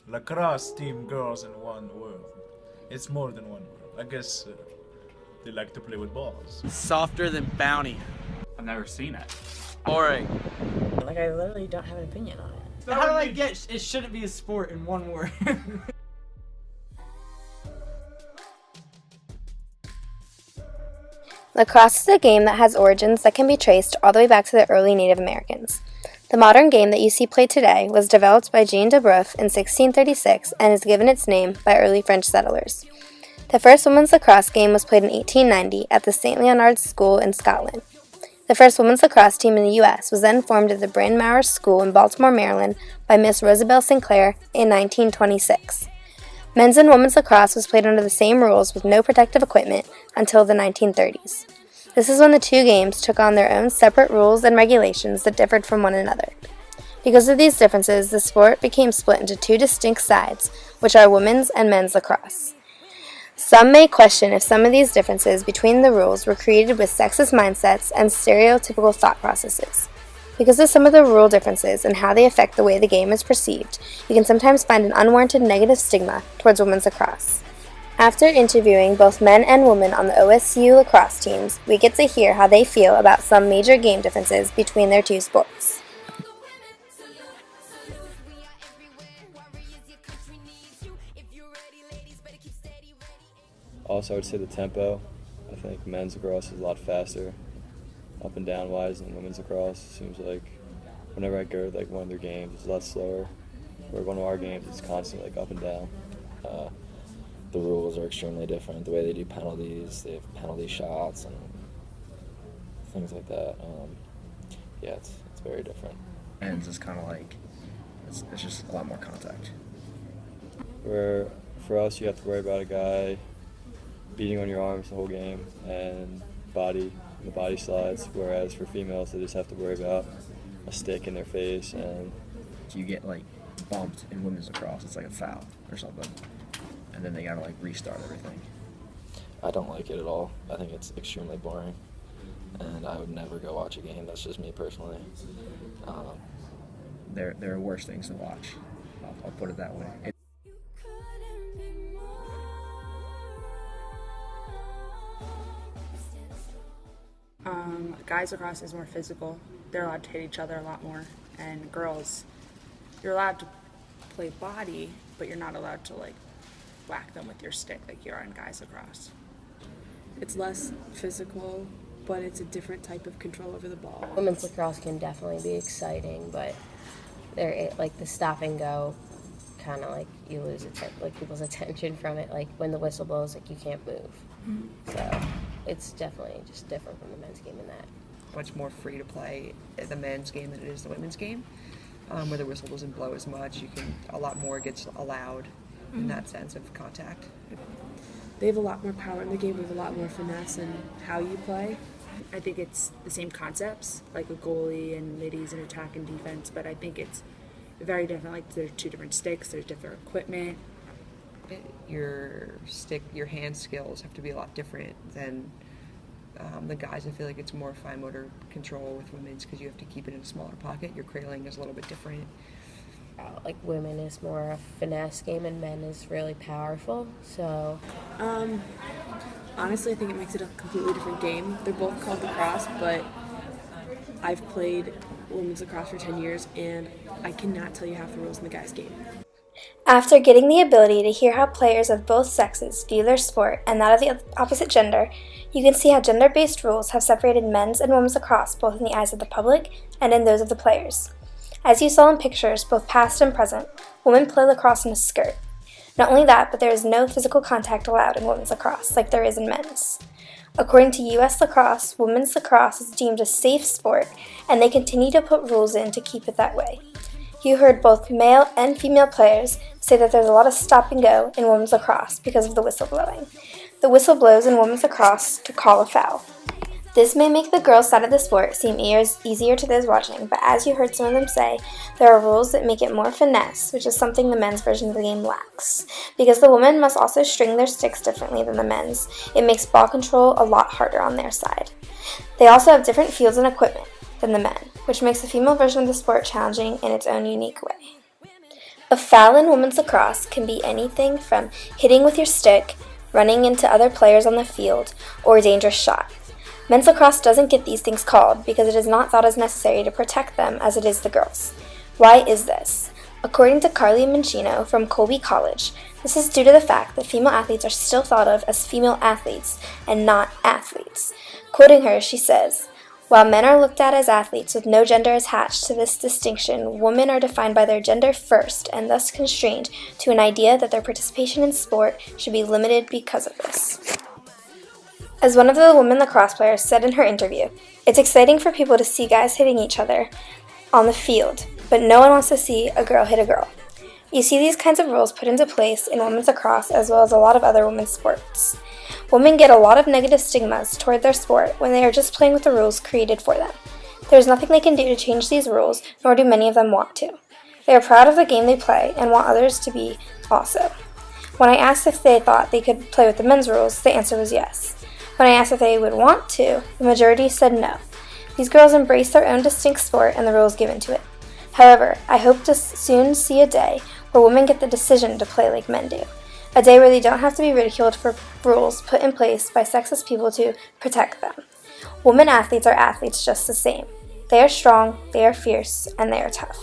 lacrosse team girls in one world. It's more than one world. I guess they like to play with balls. Softer than Bounty. I've never seen it. Boring. Like, I literally don't have an opinion on it. How do I get it shouldn't be a sport in one word? Lacrosse is a game that has origins that can be traced all the way back to the early Native Americans. The modern game that you see played today was developed by Jean de Breuf in 1636 and is given its name by early French settlers. The first women's lacrosse game was played in 1890 at the St. Leonard's School in Scotland. The first women's lacrosse team in the U.S. was then formed at the Bryn Mawr School in Baltimore, Maryland by Miss Rosabelle Sinclair in 1926. Men's and women's lacrosse was played under the same rules with no protective equipment until the 1930s. This is when the two games took on their own separate rules and regulations that differed from one another. Because of these differences, the sport became split into two distinct sides, which are women's and men's lacrosse. Some may question if some of these differences between the rules were created with sexist mindsets and stereotypical thought processes. Because of some of the rule differences and how they affect the way the game is perceived, you can sometimes find an unwarranted negative stigma towards women's lacrosse. After interviewing both men and women on the OSU lacrosse teams, we get to hear how they feel about some major game differences between their two sports. Also, I would say the tempo. I think men's lacrosse is a lot faster, up and down wise, than women's lacrosse. Seems like whenever I go to one of their games, it's a lot slower. Where one of our games, it's constantly up and down. The rules are extremely different. The way they do penalties, they have penalty shots and things like that. Yeah, it's very different. Men's is kind of like it's just a lot more contact. Where for us, you have to worry about a guy beating on your arms the whole game and the body slides, whereas for females they just have to worry about a stick in their face. And you get bumped in women's lacrosse, it's like a foul or something, and then they gotta restart everything. I don't like it at all. I think it's extremely boring, and I would never go watch a game. That's just me personally. There are worse things to watch. I'll put it that way. Guys lacrosse is more physical. They're allowed to hit each other a lot more. And girls, you're allowed to play body, but you're not allowed to whack them with your stick like you are in guys lacrosse. It's less physical, but it's a different type of control over the ball. Women's lacrosse can definitely be exciting, but they're the stop and go, kind of you lose people's attention from it. When the whistle blows, you can't move. Mm-hmm. So it's definitely just different from the men's game in that. Much more free to play the men's game than it is the women's game, where the whistle doesn't blow as much. A lot more gets allowed in that sense of contact. They have a lot more power in the game with a lot more finesse in how you play. I think it's the same concepts, like a goalie and middies and attack and defense, but I think it's very different. There's two different sticks, there's different equipment. Your hand skills have to be a lot different than the guys. I feel like it's more fine motor control with women's because you have to keep it in a smaller pocket. Your cradling is a little bit different. Women is more a finesse game and men is really powerful. So, honestly, I think it makes it a completely different game. They're both called lacrosse, but I've played women's lacrosse for 10 years, and I cannot tell you half the rules in the guys' game. After getting the ability to hear how players of both sexes view their sport and that of the opposite gender, you can see how gender-based rules have separated men's and women's lacrosse both in the eyes of the public and in those of the players. As you saw in pictures, both past and present, women play lacrosse in a skirt. Not only that, but there is no physical contact allowed in women's lacrosse like there is in men's. According to U.S. Lacrosse, women's lacrosse is deemed a safe sport, and they continue to put rules in to keep it that way. You heard both male and female players say that there's a lot of stop and go in women's lacrosse because of the whistle blowing. The whistle blows in women's lacrosse to call a foul. This may make the girls' side of the sport seem easier to those watching, but as you heard some of them say, there are rules that make it more finesse, which is something the men's version of the game lacks. Because the women must also string their sticks differently than the men's, it makes ball control a lot harder on their side. They also have different fields and equipment than the men, which makes the female version of the sport challenging in its own unique way. A foul in women's lacrosse can be anything from hitting with your stick, running into other players on the field, or a dangerous shot. Men's lacrosse doesn't get these things called because it is not thought as necessary to protect them as it is the girls. Why is this? According to Carly Mancino from Colby College, this is due to the fact that female athletes are still thought of as female athletes and not athletes. Quoting her, she says, "While men are looked at as athletes with no gender attached to this distinction, women are defined by their gender first and thus constrained to an idea that their participation in sport should be limited because of this." As one of the women lacrosse players said in her interview, "It's exciting for people to see guys hitting each other on the field, but no one wants to see a girl hit a girl." You see these kinds of rules put into place in women's lacrosse as well as a lot of other women's sports. Women get a lot of negative stigmas toward their sport when they are just playing with the rules created for them. There is nothing they can do to change these rules, nor do many of them want to. They are proud of the game they play and want others to be also. When I asked if they thought they could play with the men's rules, the answer was yes. When I asked if they would want to, the majority said no. These girls embrace their own distinct sport and the rules given to it. However, I hope to soon see a day where women get the decision to play like men do. A day where they don't have to be ridiculed for rules put in place by sexist people to protect them. Women athletes are athletes just the same. They are strong, they are fierce, and they are tough.